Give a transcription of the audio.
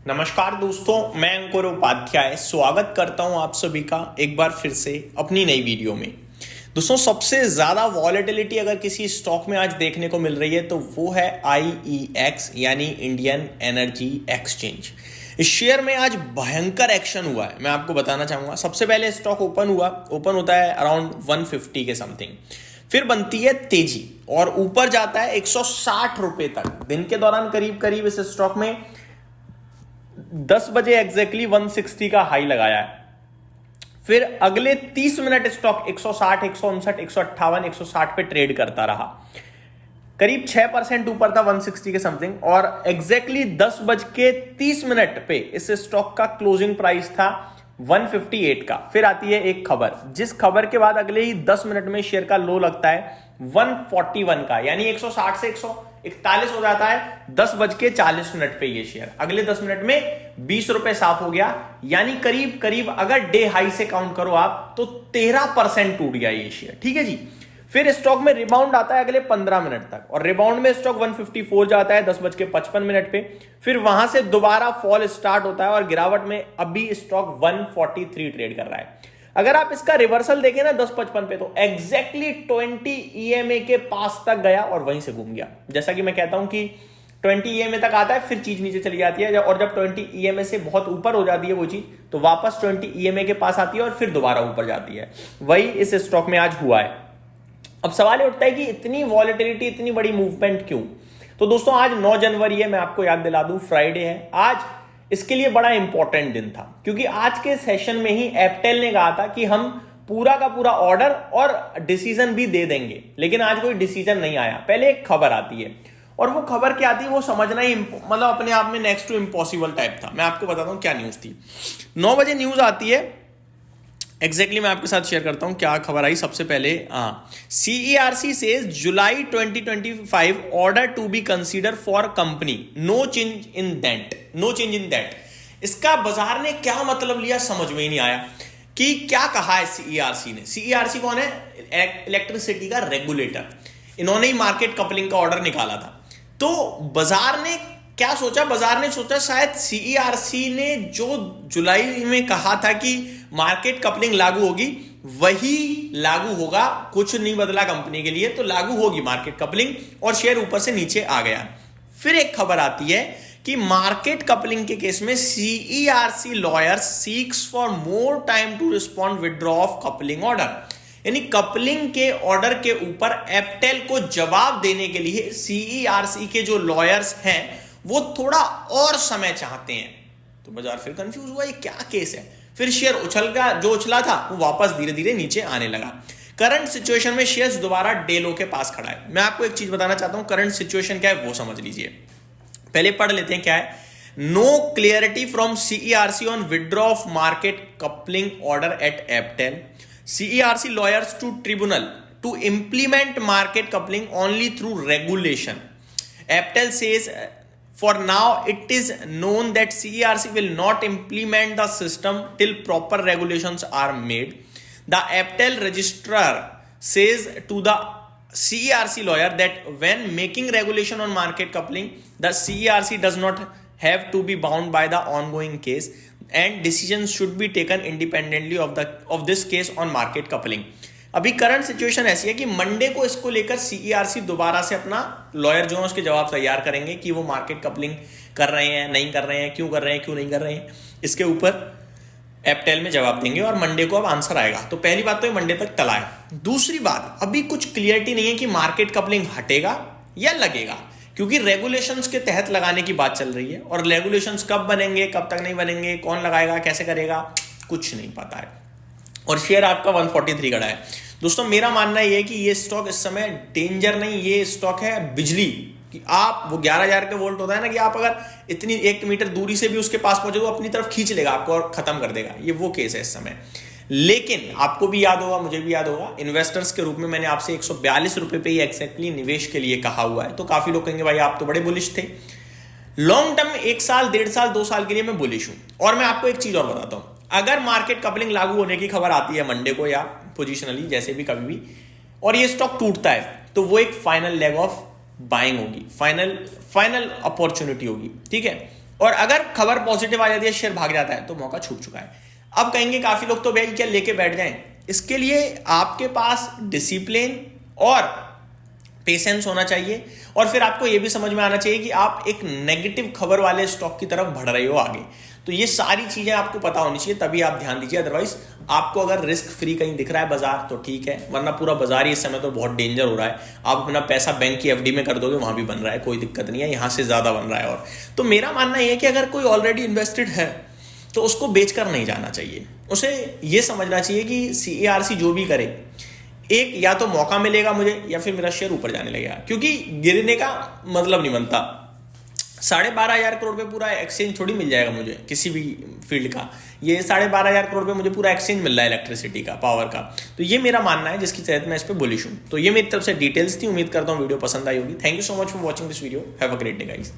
नमस्कार दोस्तों, मैं अंकुर उपाध्याय स्वागत करता हूं आप सभी का एक बार फिर से अपनी नई वीडियो में। दोस्तों, सबसे ज्यादा वॉलेटिलिटी अगर किसी स्टॉक में आज देखने को मिल रही है तो वो है IEX यानी इंडियन एनर्जी एक्सचेंज। इस शेयर में आज भयंकर एक्शन हुआ है, मैं आपको बताना चाहूंगा। सबसे पहले स्टॉक ओपन होता है अराउंड 150 के समथिंग, फिर बनती है तेजी और ऊपर जाता है 160 रुपए तक। दिन के दौरान करीब करीब इस स्टॉक में 10 बजे एग्जैक्टली 160 का हाई लगाया है। फिर अगले 30 मिनट स्टॉक 160, 159, 158, 160 पे ट्रेड करता रहा। करीब 6% ऊपर था 160 के समथिंग और एग्जैक्टली 10 बज के 30 मिनट पे इस स्टॉक का क्लोजिंग प्राइस था 158 का। फिर आती है एक खबर, जिस खबर के बाद अगले ही 10 मिनट में शेयर का लो लगता है 141 का, यानी 160 से 141 हो जाता है 10 बज के 40 मिनट पे। ये शेयर अगले 10 मिनट में 20 रुपए साफ हो गया, यानी करीब करीब अगर डे हाई से काउंट करो आप तो 13% टूट गया ये शेयर। ठीक है जी। फिर स्टॉक में रिबाउंड आता है अगले 15 मिनट तक और रिबाउंड में स्टॉक 154 जाता है 10 बज के 55 मिनट पे। फिर वहां से दोबारा फॉल स्टार्ट होता है और गिरावट में अभी स्टॉक 143 ट्रेड कर रहा है। अगर आप इसका रिवर्सल देखें ना 10:55 पे तो एग्जैक्टली 20 EMA के पास तक गया और वहीं से घूम गया। जैसा कि मैं कहता हूं कि 20 EMA तक आता है फिर चीज नीचे चली जाती है, और जब 20 EMA से बहुत ऊपर हो जाती है वो चीज तो वापस 20 EMA के पास आती है और फिर दोबारा ऊपर जाती है। वही इस स्टॉक में आज हुआ है। अब सवाल ये उठता है कि इतनी वॉलेटिलिटी, इतनी बड़ी मूवमेंट क्यों? तो दोस्तों, आज 9 जनवरी है, मैं आपको याद दिला दूं, फ्राइडे है। आज इसके लिए बड़ा इंपॉर्टेंट दिन था क्योंकि आज के सेशन में ही एप्टेल ने कहा था कि हम पूरा का पूरा ऑर्डर और डिसीजन भी दे देंगे, लेकिन आज कोई डिसीजन नहीं आया। पहले एक खबर आती है और वो खबर क्या थी वो समझना ही मतलब अपने आप में नेक्स्ट टू इम्पॉसिबल टाइप था। मैं आपको बताता हूं क्या न्यूज थी। 9 बजे न्यूज आती है एग्जैक्टली, मैं आपके साथ शेयर करता हूं क्या खबर आई। सबसे पहले CERC says July 2025 order to be consider for company, no change in that. इसका बाजार ने क्या मतलब लिया समझ में ही नहीं आया कि क्या कहा है CERC ने। CERC कौन है? इलेक्ट्रिसिटी का रेगुलेटर। इन्होंने ही मार्केट कपलिंग का ऑर्डर निकाला था। तो बाजार ने क्या सोचा? बाजार ने सोचा शायद CERC ने जो जुलाई में कहा था कि मार्केट कपलिंग लागू होगी वही लागू होगा, कुछ नहीं बदला कंपनी के लिए, तो लागू होगी मार्केट कपलिंग, और शेयर ऊपर से नीचे आ गया। फिर एक खबर आती है कि मार्केट कपलिंग के केस में CERC lawyers seeks for more time to respond withdraw of coupling order, यानी कपलिंग के ऑर्डर के ऊपर एप्टेल को जवाब देने के लिए CERC के जो लॉयर्स हैं वो थोड़ा और समय चाहते हैं। तो बाजार फिर कंफ्यूज हुआ, ये क्या केस है। फिर शेयर उछल गया, जो उछला था वो वापस धीरे धीरे नीचे आने लगा। करंट सिचुएशन में शेयर दोबारा डे लो के पास खड़ा है। मैं आपको एक चीज बताना चाहता हूं, करंट सिचुएशन क्या है वो समझ लीजिए। पहले पढ़ लेते हैं क्या है। No clarity from CERC on withdraw of market coupling order at APTEL, CERC lawyers to tribunal to implement market coupling only through regulation. APTEL says for now it is known that CERC will not implement the system till proper regulations are made. The Aptel registrar says to the CERC lawyer that when making regulation on market coupling, the CERC does not have to be bound by the ongoing case and decisions should be taken independently of this case on market coupling. अभी current situation ऐसी है कि Monday को इसको लेकर CERC दोबारा से अपना लॉयर जो है उसके जवाब तैयार करेंगे कि वो मार्केट कपलिंग कर रहे हैं, नहीं कर रहे हैं, क्यों कर रहे हैं, क्यों नहीं कर रहे हैं। इसके ऊपर एप्टेल में जवाब देंगे और मंडे को अब आंसर आएगा। तो पहली बात तो ये मंडे तक टला है। दूसरी बात, अभी कुछ क्लियरिटी नहीं है कि मार्केट कपलिंग हटेगा या लगेगा, क्योंकि रेगुलेशंस के तहत लगाने की बात चल रही है और रेगुलेशंस कब बनेंगे, कब तक नहीं बनेंगे, कौन लगाएगा, कैसे करेगा, कुछ नहीं पता है। और शेयर आपका 143 खड़ा है। दोस्तों, मेरा मानना यह है कि ये स्टॉक इस समय डेंजर नहीं, ये स्टॉक है बिजली कि आप वो 11,000 के वोल्ट होता है ना कि आप अगर इतनी 1 मीटर दूरी से भी उसके पास पहुंचे तो अपनी तरफ खींच लेगा आपको और खत्म कर देगा। ये वो केस है इस समय। लेकिन आपको भी याद होगा, मुझे भी याद होगा, इन्वेस्टर्स के रूप में मैंने आपसे 142 रुपए पे ही एक्जैक्टली निवेश के लिए कहा हुआ है। तो काफी लोग कहेंगे भाई आप तो बड़े बुलिश थे। लॉन्ग टर्म 1 साल, 1.5 साल, 2 साल के लिए मैं बुलिश हूं। और मैं आपको एक चीज और बताता हूं, अगर मार्केट कपलिंग लागू होने की खबर आती है मंडे को या पोजिशनली जैसे भी कभी भी, और ये स्टॉक टूटता है तो वो एक फाइनल लेग ऑफ बाइंग होगी, फाइनल अपॉर्चुनिटी होगी। ठीक है, और अगर खबर पॉजिटिव आ जाती है, शेयर भाग जाता है, तो मौका छूट चुका है। अब कहेंगे काफी लोग तो भाई क्या लेके बैठ जाएं, इसके लिए आपके पास डिसिप्लिन और पेशेंस होना चाहिए, और फिर आपको यह भी समझ में आना चाहिए कि आप एक नेगेटिव खबर वाले स्टॉक की तरफ बढ़ रहे हो आगे। तो ये सारी चीजें आपको पता होनी चाहिए, तभी आप ध्यान दीजिए। अदरवाइज आपको अगर रिस्क फ्री कहीं दिख रहा है बाजार तो ठीक है, वरना पूरा बाजार ही इस समय तो बहुत डेंजर हो रहा है। आप अपना पैसा बैंक की एफडी में कर दोगे, वहां भी बन रहा है, कोई दिक्कत नहीं है, यहां से ज्यादा बन रहा है। और तो मेरा मानना यह है कि अगर कोई ऑलरेडी इन्वेस्टेड है तो उसको बेचकर नहीं जाना चाहिए। उसे यह समझना चाहिए कि CARC जो भी करे, एक या तो मौका मिलेगा मुझे, या फिर मेरा शेयर ऊपर जाने लगेगा, क्योंकि गिरने का मतलब नहीं बनता। 12,500 करोड़ पे पूरा एक्सचेंज थोड़ी मिल जाएगा मुझे किसी भी फील्ड का। ये 12,500 करोड़ पे मुझे पूरा एक्सचेंज मिल रहा है इलेक्ट्रिसिटी का, पावर का। तो ये मेरा मानना है, जिसकी तहत मैं इस पर बुलिश हूं। तो ये मेरी तरफ से डिटेल्स थी, उम्मीद करता हूं वीडियो पसंद आई होगी। Thank you so much for watching this video. Have a great day guys.